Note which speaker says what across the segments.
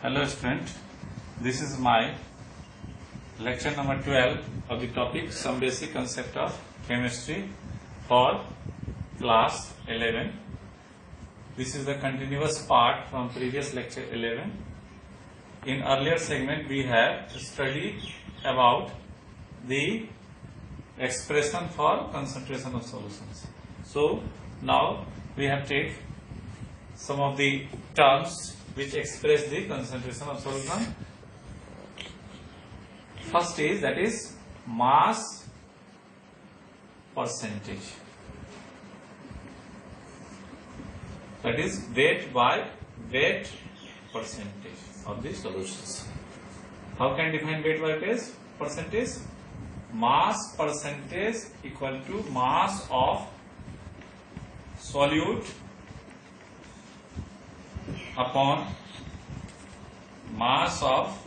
Speaker 1: Hello student, this is my lecture number 12 of the topic Some Basic Concept of Chemistry for class 11. This is the continuous part from previous lecture 11. In earlier segment we have studied about the expression for concentration of solutions. So now we have take some of the terms which express the concentration of solution. First is that is mass percentage. That is weight by weight percentage of the solutions. How can I define weight by weight percentage? Mass percentage equal to mass of solute upon mass of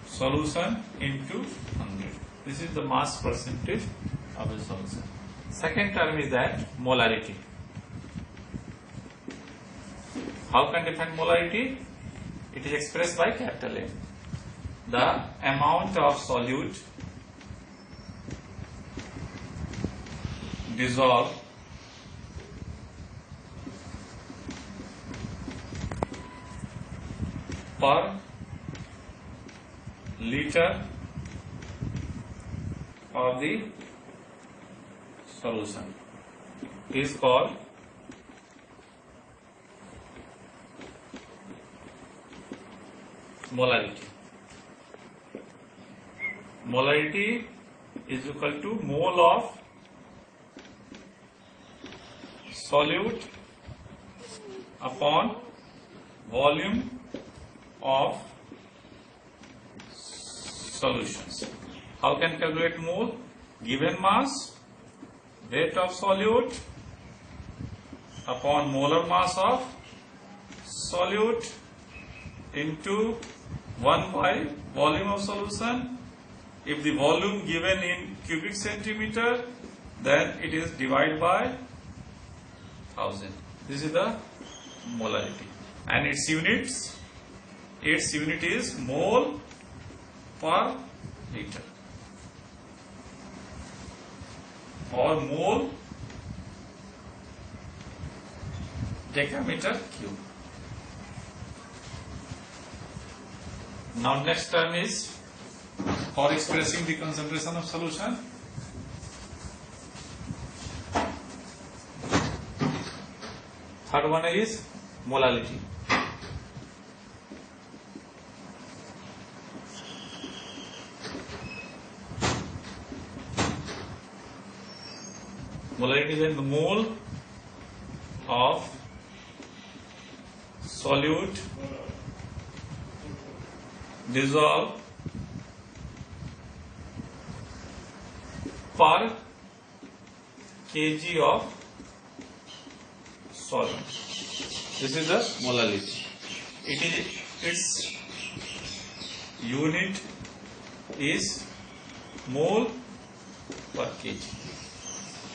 Speaker 1: solution into 100. This is the mass percentage of a solution. Second term is that molarity. How can define molarity? It is expressed by capital M. The amount of solute dissolved per liter of the solution is called molarity. Molarity is equal to mole of solute upon volume of solutions. How can calculate mole? Given mass, weight of solute upon molar mass of solute into 1 by volume of solution. If the volume given in cubic centimeter, then it is divided by 1000. This is the molarity, and its unit is mole per liter or mole decameter cube. Now next term is for expressing the concentration of solution. Third one is molality. Molarity is the mole of solute dissolved per kg of solvent. This is the molality. Its unit is mole per kg.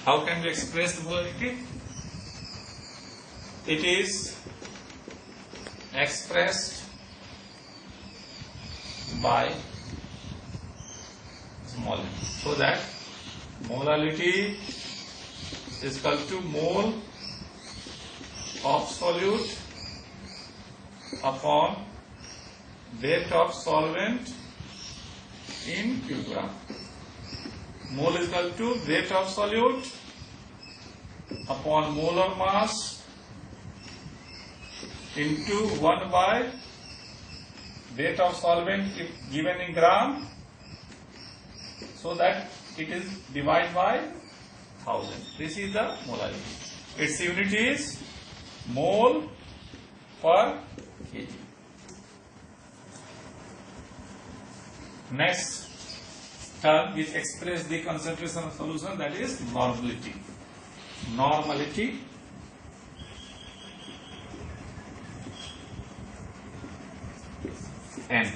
Speaker 1: How can we express the molarity? It is expressed by small m. So that molality is equal to mole of solute upon weight of solvent in kilogram. Mole is equal to weight of solute upon molar mass into 1 by weight of solvent if given in gram, so that it is divided by 1000. This is the molarity. Its unit is mole per kg. Next term which express the concentration of solution, that is normality. Normality N.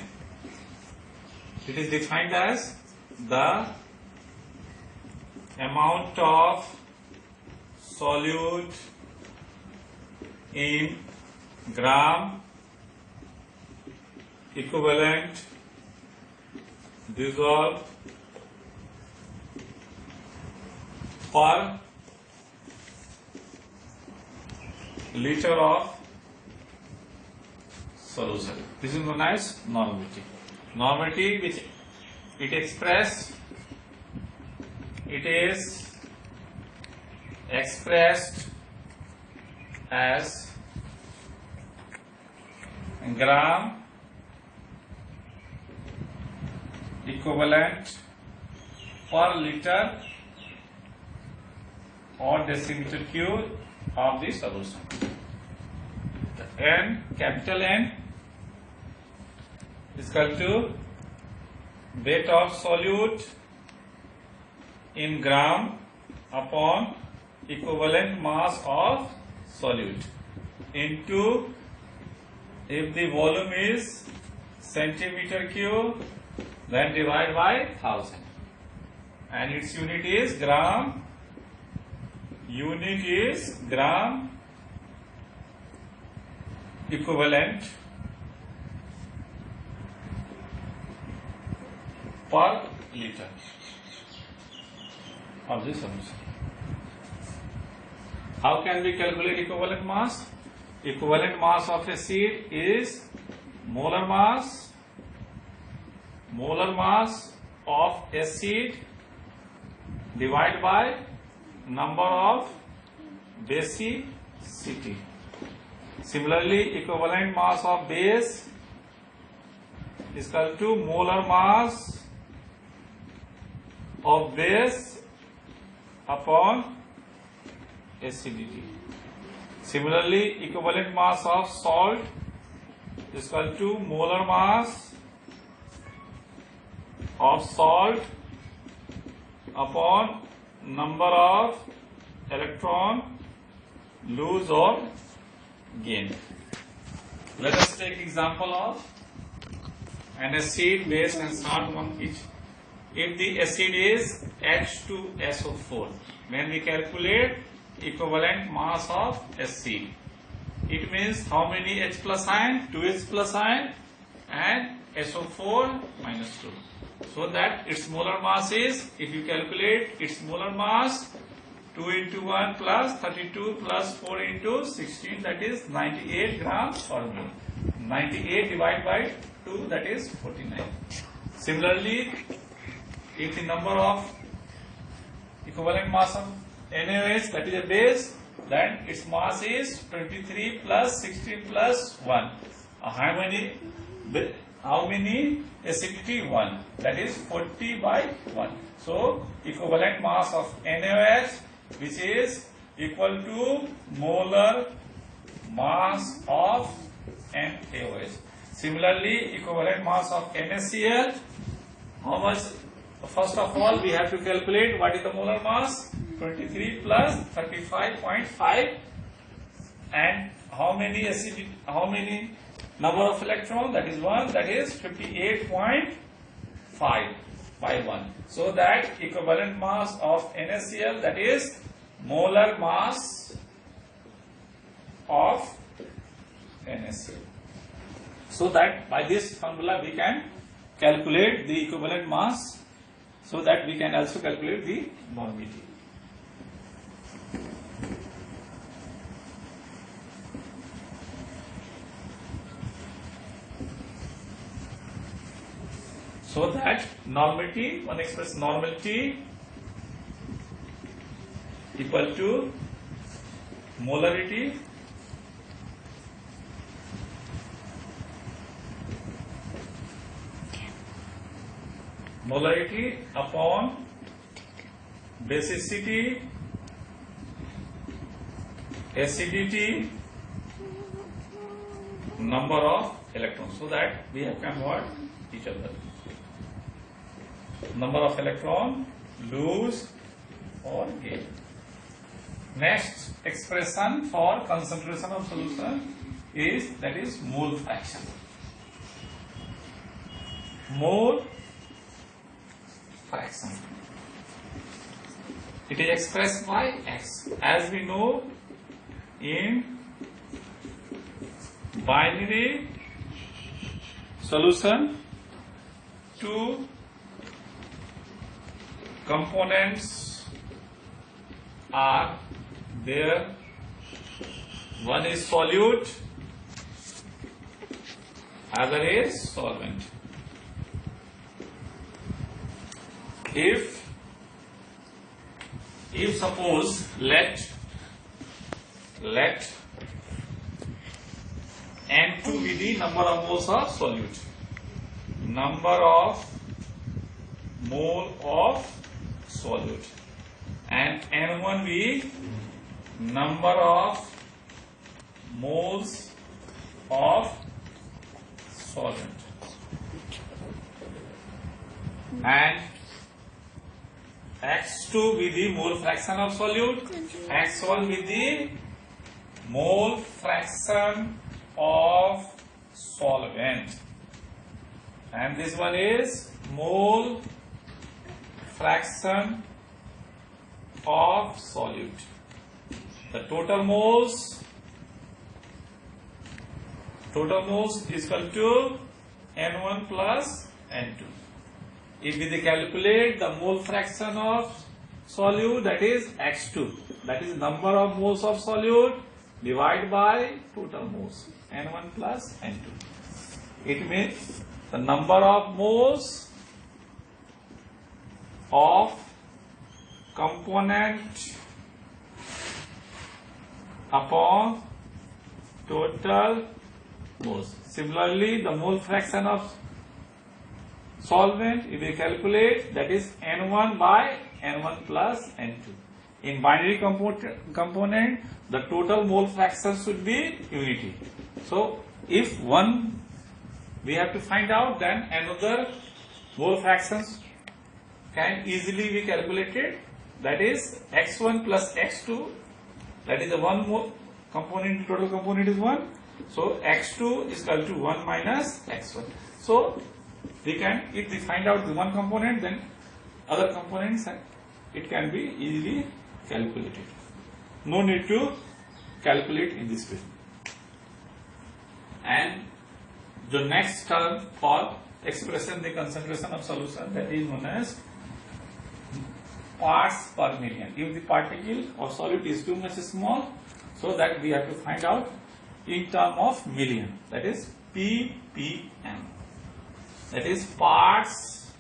Speaker 1: It is defined as the amount of solute in gram equivalent dissolved per liter of solution. This is known as normality. Normality which it is expressed as gram equivalent per liter or decimeter cube of the solution. N, capital N, is equal to weight of solute in gram upon equivalent mass of solute into, if the volume is centimeter cube, then divide by 1000, and its unit is gram. Unit is gram equivalent per liter of the solution. How can we calculate equivalent mass? Equivalent mass of a seed is molar mass of a seed divided by number of basicity. Similarly, equivalent mass of base is equal to molar mass of base upon acidity. Similarly, equivalent mass of salt is equal to molar mass of salt upon number of electron lose or gain. Let us take example of an acid, base and salt one each. If the acid is H2SO4, when we calculate equivalent mass of acid, it means how many H plus ion? 2H plus ion and SO4 minus 2. So that its molar mass is, if you calculate its molar mass, 2 into 1 plus 32 plus 4 into 16, that is 98 grams per mole. 98 divided by 2, that is 49. Similarly, if the number of equivalent mass of NaOH, that is a base, then its mass is 23 plus 16 plus 1. How many acidity? 1. That is 40 by 1. So, equivalent mass of NaOH, which is equal to molar mass of NaOH. Similarly, equivalent mass of NaCl, how much? First of all, we have to calculate what is the molar mass. 23 plus 35.5, and how many acidity, how many number of electron? That is 1, that is 58.5 by 1. So that equivalent mass of NaCl, that is molar mass of NaCl. So that by this formula we can calculate the equivalent mass, so that we can also calculate the normality. So that normality, one express normality equal to molarity upon basicity, acidity, number of electrons. So that we have convert each other. Number of electron lose or gain. Next expression for concentration of solution is, that is mole fraction. Mole fraction. It is expressed by X. As we know, in binary solution. Two components are there. One is solute, other is solvent. If suppose let N2 be the number of moles of solute, number of mole of solute, and N1 be number of moles of solvent, and X2 be the mole fraction of solute, X1 be the mole fraction of solvent, and this one is mole fraction of solute. The total moles is equal to N1 plus N2. If we calculate the mole fraction of solute, that is X2, that is number of moles of solute divided by total moles, N1 plus N2. It means the number of moles of component upon total moles. Similarly, the mole fraction of solvent, if we calculate, that is N1 by N1 plus N2. In binary component, the total mole fraction should be unity. So, if one we have to find out, then another mole fractions can easily be calculated. That is X1 plus X2. That is the one mole component. Total component is 1. So X2 is equal to 1 minus X1. So we can, if we find out the one component, then other components it can be easily calculated. No need to calculate in this way. And the next term for expressing the concentration of solution, that is known as parts per million. If the particle or solute is too much small, so that we have to find out in term of million, that is ppm, that is parts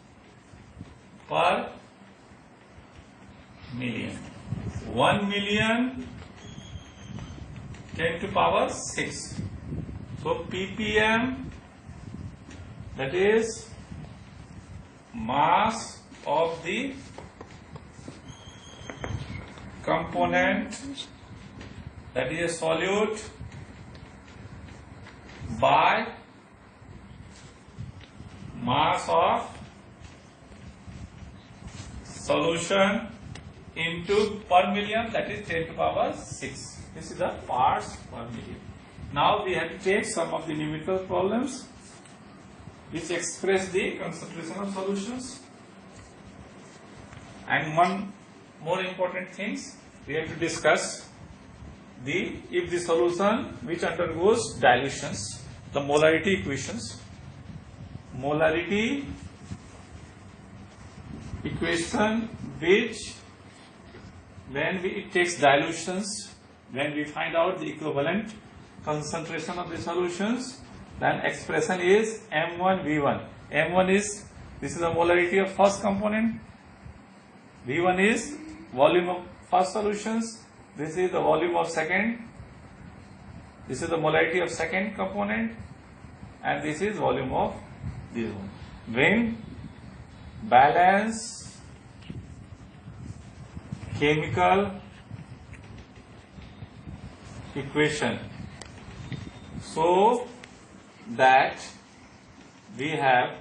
Speaker 1: per million. 1 million 10 to power 6. So ppm, that is mass of the component, that is a solute, by mass of solution into per million, that is 10 to power 6. This is the parts per million. Now we have to take some of the numerical problems which express the concentration of solutions. And one more important things we have to discuss, if the solution which undergoes dilutions, the molarity equations. Molarity equation which when it takes dilutions, when we find out the equivalent concentration of the solutions, then expression is M1 V1. M1 is, this is the molarity of first component, V1 is volume of first solutions, this is the volume of second, this is the molarity of second component, and this is volume of this one. When balance chemical equation, so that we have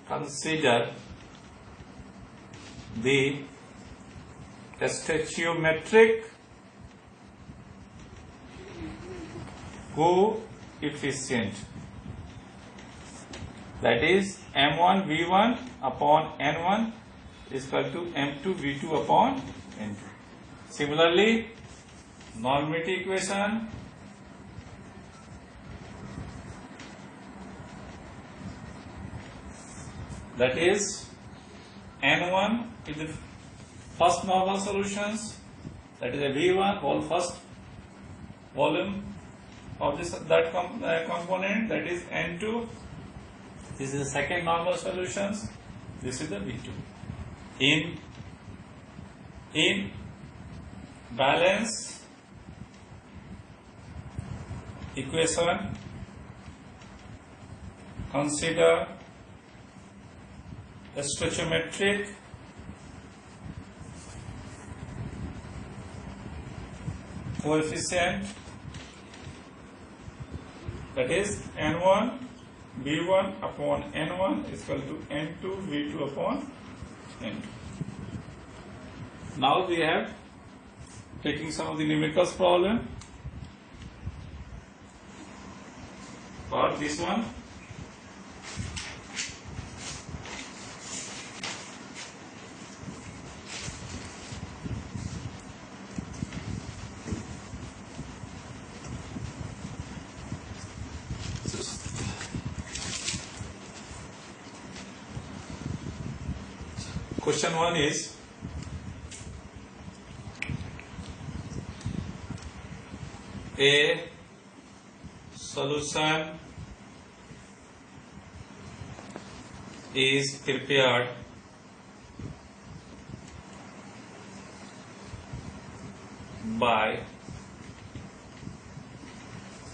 Speaker 1: considered the stoichiometric coefficient, that is M1 V1 upon N1 is equal to M2 V2 upon N2. Similarly, normative equation that is N1 is the first normal solutions, that is a V1 whole first volume of that component, that is N2. This is the second normal solutions, this is the V2. In balance equation, consider a stoichiometric coefficient, that is N1 V1 upon N1 is equal to N2 V2 upon N2. Now we have taking some of the numericals problem. For this one, question 1 is a solution is prepared by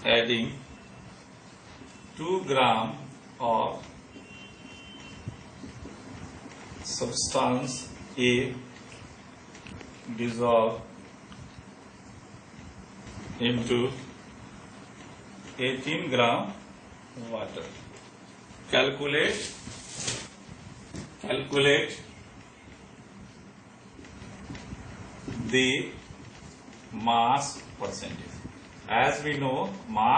Speaker 1: adding 2 grams of substance A dissolved into 18 gram water. Calculate the mass percentage. As we know, mass